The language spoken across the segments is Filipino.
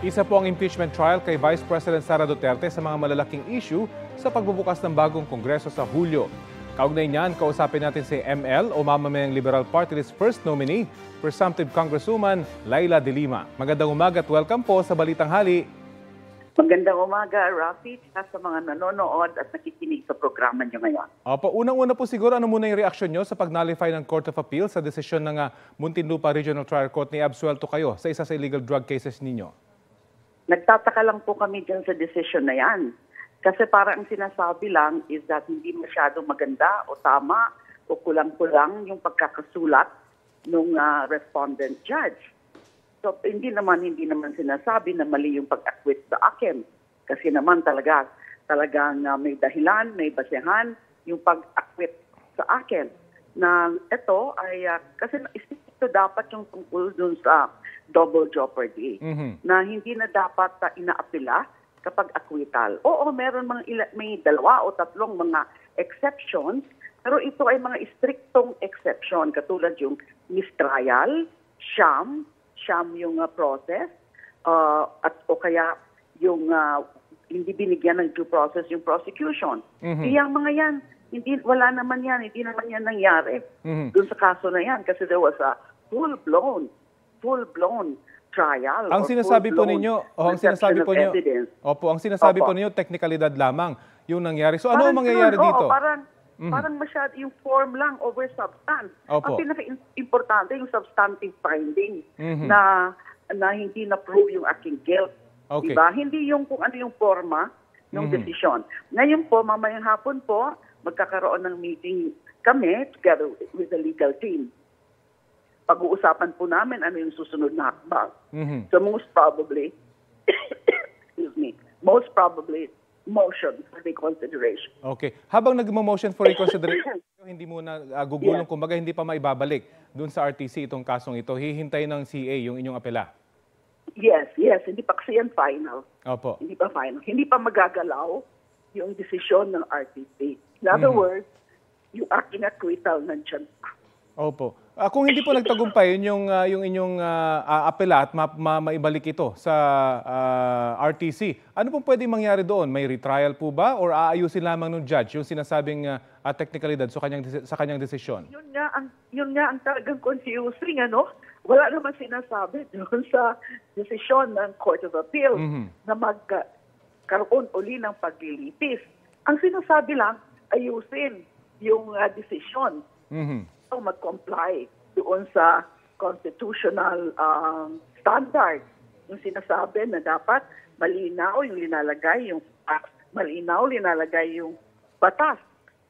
Isa po ang impeachment trial kay Vice President Sara Duterte sa mga malalaking issue sa pagbubukas ng bagong Kongreso sa Hulyo. Kaugnay niyan, kausapin natin si ML o Mamamayang Liberal Party List First Nominee, Presumptive Congresswoman Laila De Lima. Magandang umaga at welcome po sa Balitang Hali. Magandang umaga, Rafi, at sa mga nanonood at nakikinig sa programa niyo ngayon. Opo, unang-una po siguro, ano muna yung reaksyon nyo sa pag-nullify ng Court of Appeal sa desisyon ng Muntinlupa Regional Trial Court ni absuelto kayo sa isa sa illegal drug cases ninyo? Nagtataka lang po kami dyan sa decision na yan. Kasi parang ang sinasabi lang is that hindi masyadong maganda o tama o kulang-kulang yung pagkakasulat ng respondent judge. So hindi naman sinasabi na mali yung pag-acquit sa akin. Kasi naman talagang may dahilan, may basehan yung pag-acquit sa akin. Na ito ay, kasi ito dapat yung tungkol dun sa double jeopardy, na hindi na dapat inaapila kapag acquittal. Oo, meron may dalawa o tatlong mga exceptions, pero ito ay mga strictong exception, katulad yung mistrial, sham yung process, o kaya yung hindi binigyan ng due process yung prosecution. Iyang mga yan, wala naman yan, hindi naman yan nangyari dun sa kaso na yan kasi there was a full-blown trial. Ang sinasabi po ninyo, ang sinasabi po ninyo, technicalidad lamang yung nangyari. So ano ang mangyayari dito? Parang masyado yung form lang over substance. Opo. Ang pinaka-importante yung substantive finding na hindi na-prove yung aking guilt. Okay. Diba? Hindi yung kung ano yung forma ng desisyon. Ngayon po, mamayang hapon po, magkakaroon ng meeting kami together with the legal team. Pag-uusapan po namin ano yung susunod na hakbang. So most probably, motion for reconsideration. Okay. Habang nag-motion for reconsideration, hindi muna gugulong, kumbaga hindi pa maibabalik dun sa RTC itong kasong ito. Hihintay ng CA yung inyong apela. Yes. Hindi pa kasi yan final. Opo. Hindi pa final. Hindi pa magagalaw yung desisyon ng RTC. In other words, yung aking acquittal nandyan pa. Opo. Kung hindi po nagtagumpay yung inyong apela at maibalik ito sa RTC, ano pong pwedeng mangyari doon? May retrial po ba or aayusin lamang ng judge yung sinasabing technicalidad sa kanyang desisyon? Yun nga ang talagang confusing, ano? Wala naman sinasabi doon sa desisyon ng Court of Appeal na magkaroon uli ng paglilitis. Ang sinasabi lang, ayusin yung desisyon. Mag-comply doon sa constitutional standard. Yung sinasabi na dapat malinaw yung linalagay, yung facts, malinaw linalagay yung batas.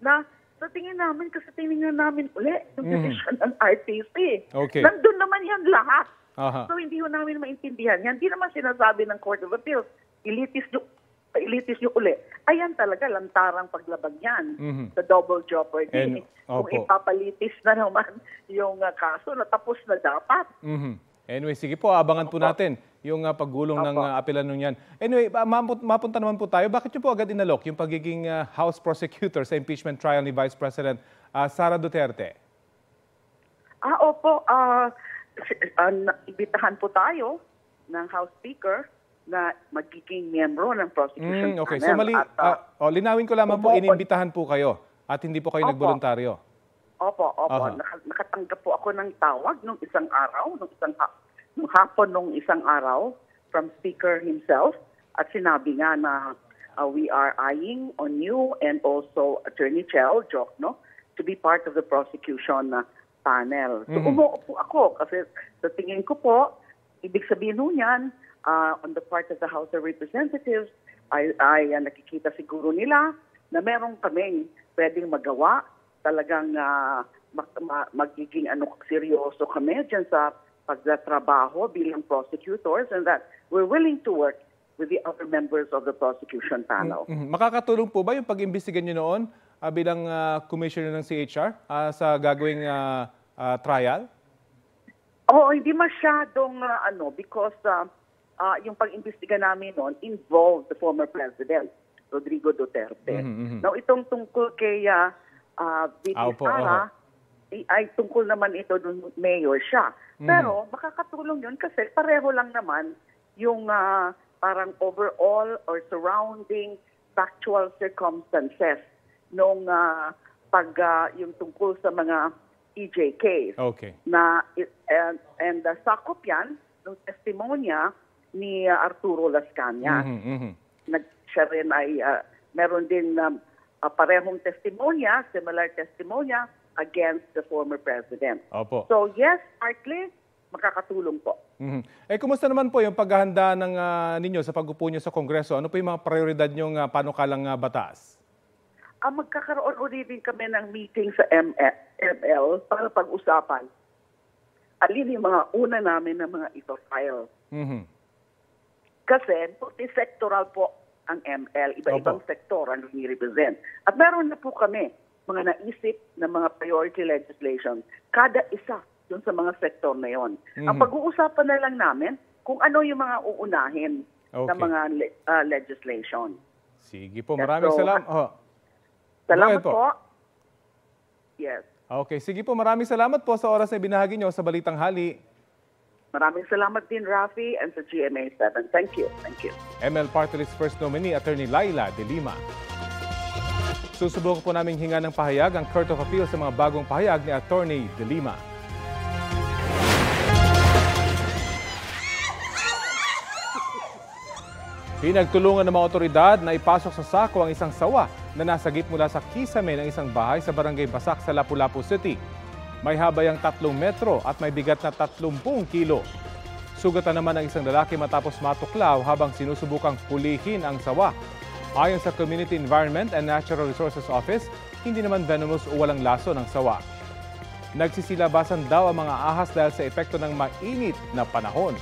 Na sa tingin namin, kasi tingnan namin ulit yung decision ng RTC. Okay. Nandun naman yan lahat. Aha. So hindi ho namin maintindihan yan. Hindi naman sinasabi ng Court of Appeal, ilitis yung uli. Ayan talaga, lantarang paglabag yan sa double jeopardy. Kung ipapalitis na naman yung kaso, natapos na dapat. Anyway, sige po, abangan po natin yung paggulong ng apela nung yan. Anyway, mapunta naman po tayo. Bakit nyo po agad inalok yung pagiging House Prosecutor sa impeachment trial ni Vice President Sara Duterte? Opo. Ibitahan po tayo ng House Speaker na magiging miyembro ng prosecution okay. panel. So linawin ko lamang po, inimbitahan po kayo at hindi po kayo nagboluntaryo. Opo. Nakatanggap po ako ng tawag nung hapon nung isang araw from Speaker himself at sinabi nga na we are eyeing on you and also Attorney Chel Jokno to be part of the prosecution panel. So umuupo ako kasi sa tingin ko po, ibig sabihin ho niyan, on the part of the House of Representatives, ay nakikita siguro nila na meron kaming pwedeng magawa, talagang magiging seryoso kami dyan sa pagtatrabaho bilang prosecutors and that we're willing to work with the other members of the prosecution panel. Makakatulong po ba yung pag-imbestiga nyo noon bilang commissioner ng CHR sa gagawing trial? Hindi masyadong because yung pag-imbestiga namin noon involved the former president, Rodrigo Duterte. Now, itong tungkol kay VP Sara, ay tungkol naman ito dun mayor siya. Pero makakatulong yun kasi pareho lang naman yung parang overall or surrounding factual circumstances nung yung tungkol sa mga EJ case. Okay. And sakop yan ng testimonya ni Arturo Las Cañas. Siya rin ay meron din parehong testimonya, similar testimonya against the former president. Opo. So yes, partly makakatulong po. Kumusta naman po yung paghahanda ng ninyo sa pag-upo nyo sa Kongreso? Ano po yung mga prioridad nyong panukalang batas? Magkakaroon ulit din kami ng meeting sa ML para pag-usapan alin yung mga una namin na mga ito-file. Kasi multi-sectoral po ang ML. Iba-ibang sektor ang ni-represent. At meron na po kami mga naisip na mga priority legislation. Kada isa dun sa mga sektor na yon. Ang pag-uusapan na lang namin kung ano yung mga uunahin na mga legislation. Sige po, maraming salamat. Salamat po. Yes. Okay, sige po, maraming salamat po sa oras na binahagi nyo sa Balitang Hali. Maraming salamat din, Rafi, and sa GMA7. Thank you. Thank you. ML Party List First Nominee, Attorney Laila De Lima. Susubukan po namin hinga ng pahayag ang Court of Appeal sa mga bagong pahayag ni Attorney De Lima. Pinagtulungan ng mga otoridad na ipasok sa sako ang isang sawa na nasagip mula sa kisame ng isang bahay sa Barangay Basak sa Lapu-Lapu City. May habayang 3 metro at may bigat na 30 kilo. Sugatan naman ang isang lalaki matapos matuklaw habang sinusubukang pulihin ang sawa. Ayon sa Community Environment and Natural Resources Office, hindi naman venomous o walang laso ng sawa. Nagsisilabasan daw ang mga ahas dahil sa epekto ng mainit na panahon.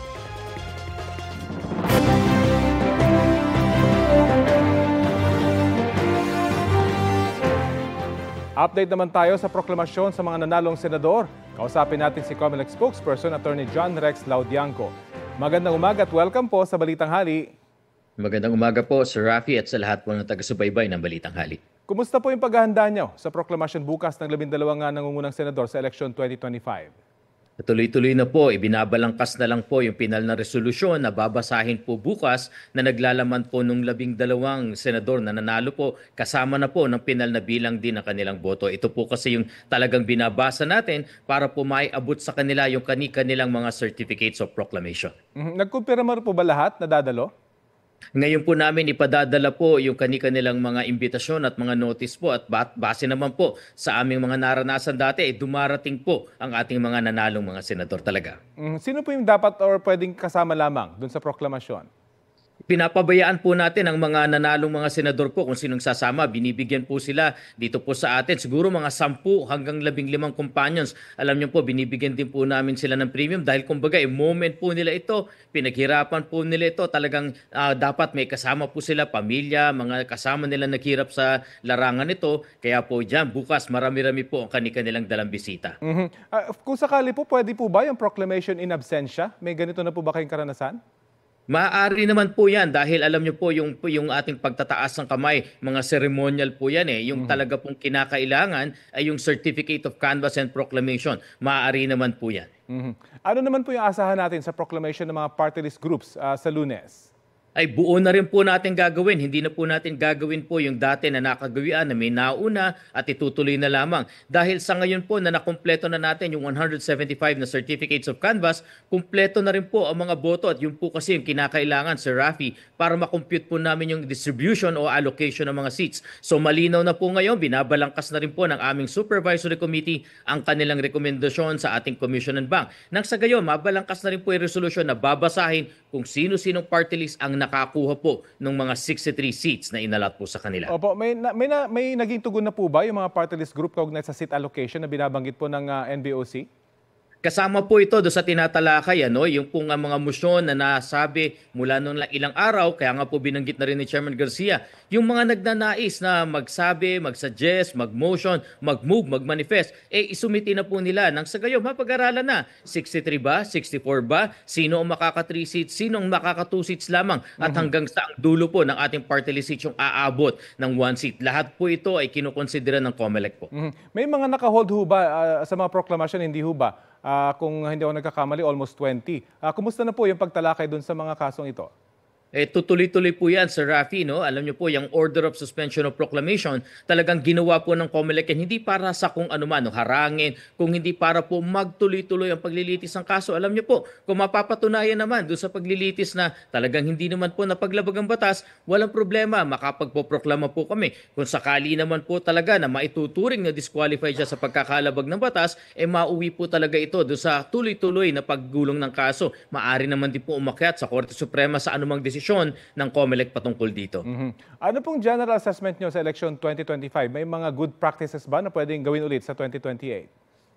Update naman tayo sa proklamasyon sa mga nanalong senador. Kausapin natin si COMELEC spokesperson, Attorney John Rex Laudianco. Magandang umaga at welcome po sa Balitang Hali. Magandang umaga po, Sir Rafi, at sa lahat po ng taga-subaybay ng Balitang Hali. Kumusta po yung paghahanda nyo sa proklamasyon bukas ng 12 nangungunang senador sa eleksyon 2025? Tuloy-tuloy na po, ibinabalangkas na lang po yung pinal na resolusyon na babasahin po bukas na naglalaman po nung 12 senador na nanalo po, kasama na po ng pinal na bilang din ng kanilang boto. Ito po kasi yung talagang binabasa natin para po maiabot sa kanila yung kanilang mga certificates of proclamation. Nagkumpirma po ba lahat na dadalo? Ngayon po namin ipadadala po yung kanilang mga imbitasyon at mga notice po at base naman po sa aming mga naranasan dati, dumarating po ang ating mga nanalong mga senador talaga. Sino po yung dapat or pwedeng kasama lamang dun sa proklamasyon? Pinapabayaan po natin ang mga nanalong mga senador po kung sinong sasama. Binibigyan po sila dito po sa atin. Siguro mga 10 hanggang 15 companions. Alam niyo po, binibigyan din po namin sila ng premium dahil kumbaga, moment po nila ito. Pinaghirapan po nila ito. Talagang dapat may kasama po sila, pamilya, mga kasama nila naghirap sa larangan ito. Kaya po dyan, bukas marami-rami po ang kanilang dalang bisita. Kung sakali po, pwede po ba yung proclamation in absentia? May ganito na po ba kayong karanasan? Maaari naman po yan dahil alam niyo po yung ating pagtataas ng kamay, mga ceremonial po yan eh. Yung talaga pong kinakailangan ay yung Certificate of Canvass and Proclamation. Maaari naman po yan. Ano naman po yung asahan natin sa proclamation ng mga party list groups sa Lunes? Ay buo na rin po natin gagawin. Hindi na po natin gagawin po yung dati na nakagawian na may nauna at itutuloy na lamang. Dahil sa ngayon po na nakumpleto na natin yung 175 na certificates of canvass, kumpleto na rin po ang mga boto at yun po kasi yung kinakailangan, Sir Rafi, para makompute po namin yung distribution o allocation ng mga seats. So malinaw na po ngayon, binabalangkas na rin po ng aming Supervisory Committee ang kanilang rekomendasyon sa ating Commission and Bank. Nang sa gayon, mabalangkas na rin po yung resolution na babasahin kung sino-sinong party list ang nakakuha po ng mga 63 seats na inalat po sa kanila. Opo, may naging tugon na po ba yung mga party list group kaugnay sa seat allocation na binabanggit po ng NBOC? Kasama po ito do sa tinatalakay, yung pong mga motion na nasabi mula noong ilang araw, kaya nga po binanggit na rin ni Chairman Garcia, yung mga nagnanais na magsabi, magsuggest, mag-motion, mag-move, mag-manifest, isumiti na po nila. Nang sa gayon, mapag-aralan na, 63 ba, 64 ba, sino ang makaka-3 seats, sino ang makaka-2 seats lamang, at hanggang sa ang dulo po ng ating party list seats yung aabot ng 1 seat. Lahat po ito ay kinukonsidera ng COMELEC po. May mga naka-hold ho ba sa mga proklamasyon, hindi ho ba? Kung hindi ako nagkakamali, almost 20. Kumusta na po yung pagtalakay doon sa mga kasong ito? Tutuloy-tuloy po yan, Sir Rafi, no? Alam niyo po, yung Order of Suspension of Proclamation, talagang ginawa po ng COMELEC yan, hindi para sa kung ano man, no, harangin, kung hindi para po magtuloy-tuloy ang paglilitis ng kaso. Alam niyo po, kung mapapatunayan naman doon sa paglilitis na talagang hindi naman po napaglabag ang batas, walang problema, makapagpoproklama po kami. Kung sakali naman po talaga na maituturing na disqualified siya sa pagkakalabag ng batas, mauwi po talaga ito doon sa tuloy-tuloy na paggulong ng kaso. Maari naman din po umakyat sa Korte Suprema sa anumang desisyon ng COMELEC patungkol dito. Ano pong general assessment nyo sa election 2025? May mga good practices ba na pwedeng gawin ulit sa 2028?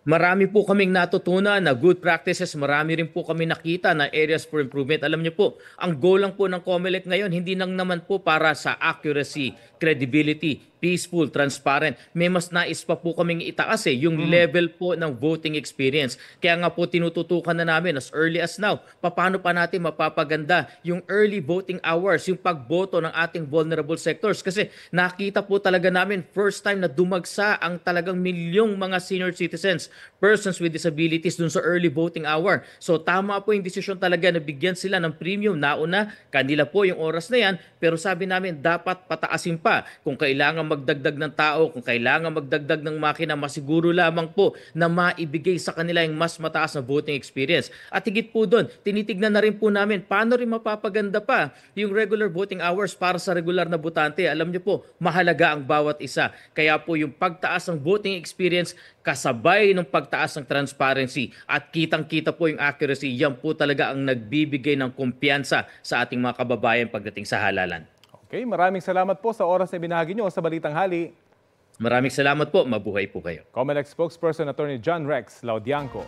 Marami po kaming natutunan na good practices, marami rin po kami nakita na areas for improvement. Alam niyo po, ang goal lang po ng COMELEC ngayon, hindi lang naman po para sa accuracy, credibility, peaceful, transparent. May mas nais pa po kaming itaas yung level po ng voting experience. Kaya nga po tinututukan na namin as early as now, paano pa natin mapapaganda yung early voting hours, yung pagboto ng ating vulnerable sectors. Kasi nakita po talaga namin first time na dumagsa ang talagang milyong mga senior citizens, persons with disabilities dun sa early voting hour. So tama po yung desisyon talaga na bigyan sila ng premium. Nauna, kanila po yung oras na yan, pero sabi namin dapat pataasin pa. Kung kailangan magdagdag ng tao, kung kailangan magdagdag ng makina, masiguro lamang po na maibigay sa kanila yung mas mataas na voting experience. At higit po doon, tinitignan na rin po namin paano rin mapapaganda pa yung regular voting hours para sa regular na botante. Alam niyo po, mahalaga ang bawat isa. Kaya po yung pagtaas ng voting experience kasabay ng pagtaas ng transparency at kitang-kita po yung accuracy, yan po talaga ang nagbibigay ng kumpiyansa sa ating mga kababayan pagdating sa halalan. Okay, maraming salamat po sa oras na binahagi nyo sa Balitang Hali. Maraming salamat po. Mabuhay po kayo. COMELEC spokesperson Attorney John Rex Laudianco.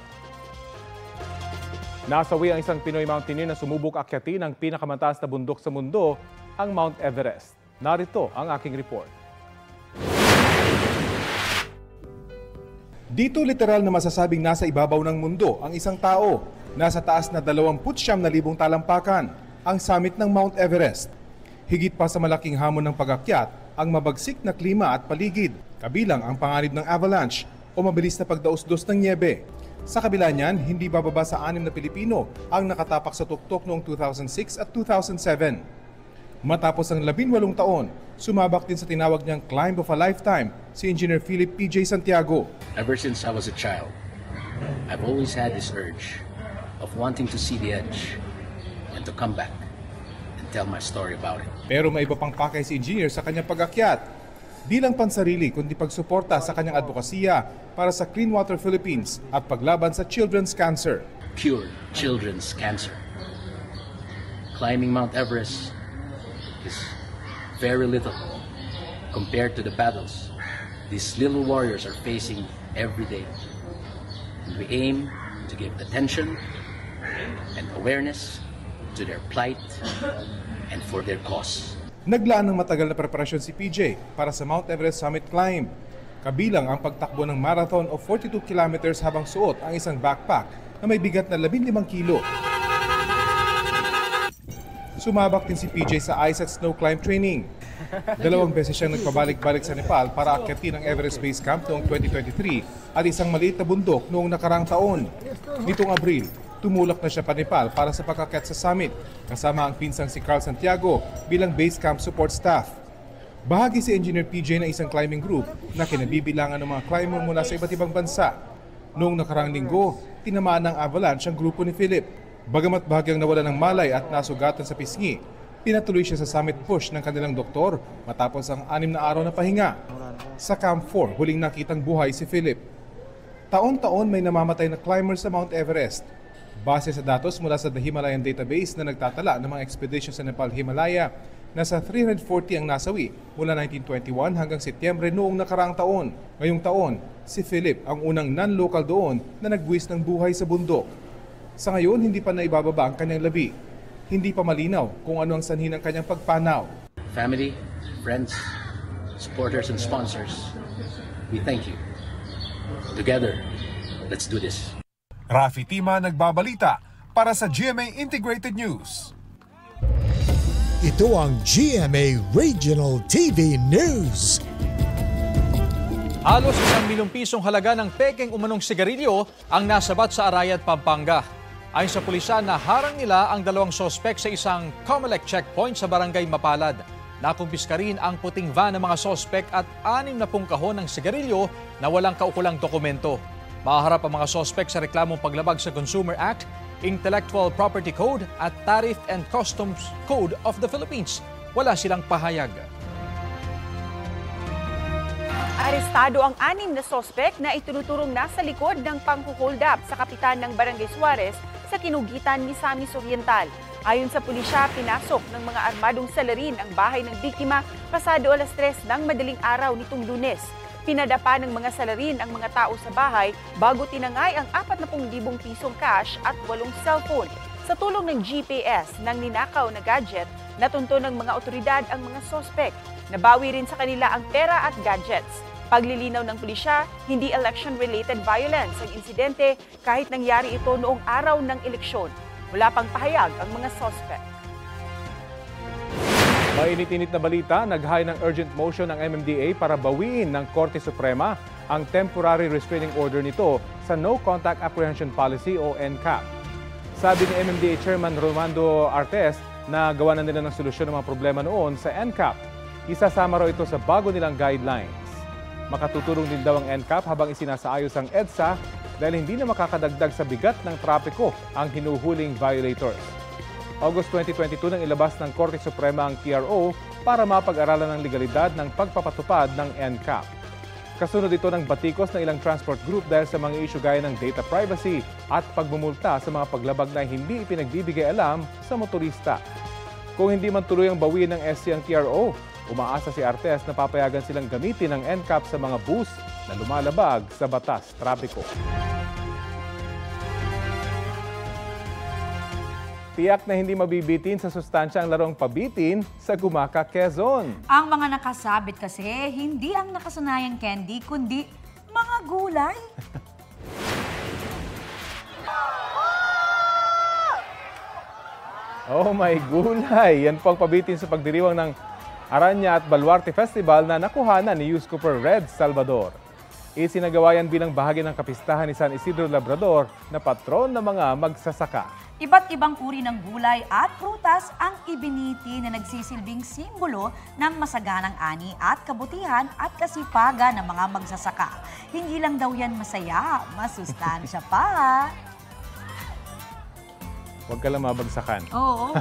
Nasawi ang isang Pinoy mountaineer na sumubok akyatin ang pinakamataas na bundok sa mundo, ang Mount Everest. Narito ang aking report. Dito literal na masasabing nasa ibabaw ng mundo ang isang tao. Nasa taas na 29,000 talampakan, ang summit ng Mount Everest. Higit pa sa malaking hamon ng pag-akyat, ang mabagsik na klima at paligid, kabilang ang panganib ng avalanche o mabilis na pagdaos-dos ng niebe. Sa kabila niyan, hindi bababa sa 6 na Pilipino ang nakatapak sa tuktok noong 2006 at 2007. Matapos ang 18 taon, sumabak din sa tinawag niyang climb of a lifetime si Engineer Philip PJ Santiago. Ever since I was a child, I've always had this urge of wanting to see the edge and to come back and tell my story about it. Pero may iba pang pakay si Engineer sa kanyang pag-akyat. Di lang pansarili kundi pagsuporta sa kanyang advokasya para sa Clean Water Philippines at paglaban sa children's cancer. Cure children's cancer. Climbing Mount Everest is very little compared to the battles these little warriors are facing every day. And we aim to give attention and awareness to their plight and for their cause. Naglaan ng matagal na preparasyon si PJ para sa Mount Everest Summit Climb. Kabilang ang pagtakbo ng marathon of 42 kilometers habang suot ang isang backpack na may bigat na 15 kilo. Sumabak din si PJ sa ice at snow climb training. 2 beses siyang nagpabalik-balik sa Nepal para akyatin ang Everest Base Camp noong 2023 at isang maliit na bundok noong nakarang taon. Nitong Abril, tumulak na siya pa Nepal para sa pag-akyat sa summit kasama ang pinsang si Carl Santiago bilang base camp support staff. Bahagi si Engineer PJ na isang climbing group na kinabibilangan ng mga climber mula sa iba't ibang bansa. Noong nakarang linggo, tinamaan ng avalanche ang grupo ni Philip. Bagamat bahagyang nawala ng malay at nasugatan sa pisngi, pinatuloy siya sa summit push ng kanilang doktor matapos ang 6 na araw na pahinga. Sa Camp 4, huling nakitang buhay si Philip. Taon-taon may namamatay na climber sa Mount Everest. Base sa datos mula sa The Himalayan Database na nagtatala ng mga expedition sa Nepal-Himalaya, nasa 340 ang nasawi mula 1921 hanggang Setyembre noong nakaraang taon. Ngayong taon, si Philip ang unang non-local doon na nagbuwis ng buhay sa bundok. Sa ngayon, hindi pa naibababa ang kanyang labi. Hindi pa malinaw kung ano ang sanhi ng kanyang pagpanaw. Family, friends, supporters and sponsors, we thank you. Together, let's do this. Rafi Tima nagbabalita para sa GMA Integrated News. Ito ang GMA Regional TV News. Halos 1 milyong pisong halaga ng pekeng umanong sigarilyo ang nasabat sa Arayat, Pampanga. Ayon sa pulisya, naharang nila ang 2 sospek sa isang Comelec checkpoint sa barangay Mapalad. Nakumpiska rin ang puting van ng mga sospek at 60 kahon ng sigarilyo na walang kaukulang dokumento. Maharap ang mga sospek sa reklamong paglabag sa Consumer Act, Intellectual Property Code at Tariff and Customs Code of the Philippines. Wala silang pahayag. Arestado ang 6 na sospek na itunuturong nasa likod ng pang-hold up sa kapitan ng Barangay Suarez sa Kinugitan, Misamis Oriental. Ayon sa pulisya, pinasok ng mga armadong salarin ang bahay ng biktima pasado 3:00 ng madaling araw nitong Lunes. Pinadapa ng mga salarin ang mga tao sa bahay bago tinangay ang 40,000 pisong cash at 8 cellphone. Sa tulong ng GPS ng ninakaw na gadget, natunto ng mga otoridad ang mga sospek. Nabawi rin sa kanila ang pera at gadgets. Paglilinaw ng pulisya, hindi election-related violence ang insidente kahit nangyari ito noong araw ng eleksyon. Wala pang pahayag ang mga sospek. Mainit-init na balita, nag-high ng urgent motion ng MMDA para bawiin ng Korte Suprema ang temporary restraining order nito sa No Contact Apprehension Policy o NCAP. Sabi ni MMDA Chairman Rolando Artes na gawa na nila ng solusyon ng mga problema noon sa NCAP. Isasama raw ito sa bago nilang guidelines. Makatutulong din daw ang NCAP habang isinasaayos ang EDSA dahil hindi na makakadagdag sa bigat ng trapiko ang hinuhuling violators. August 2022 nang ilabas ng Korte Suprema ang TRO para mapag-aralan ng legalidad ng pagpapatupad ng NCAP. Kasunod ito ng batikos ng ilang transport group dahil sa mga issue gaya ng data privacy at pagmumulta sa mga paglabag na hindi ipinagbibigay alam sa motorista. Kung hindi man tuloy ang bawiin ng SC ang TRO, umaasa si Artes na papayagan silang gamitin ang NCAP sa mga bus na lumalabag sa batas trapiko. Tiyak na hindi mabibitin sa sustansya ang larong pabitin sa Gumaca, Quezon. Ang mga nakasabit kasi, hindi ang nakasanayang candy, kundi mga gulay. Oh my gulay! Yan po ang pabitin sa pagdiriwang ng Aranya at Baluarte Festival na nakuhanan ni Youth Cooper Red Salvador. Isinagawa yan bilang bahagi ng kapistahan ni San Isidro Labrador na patron ng mga magsasaka. Iba't ibang uri ng gulay at prutas ang ibiniti na nagsisilbing simbolo ng masaganang ani at kabutihan at kasipagan ng mga magsasaka. Hindi lang daw yan masaya, masustansya pa. Huwag ka lang mabagsakan. Oo.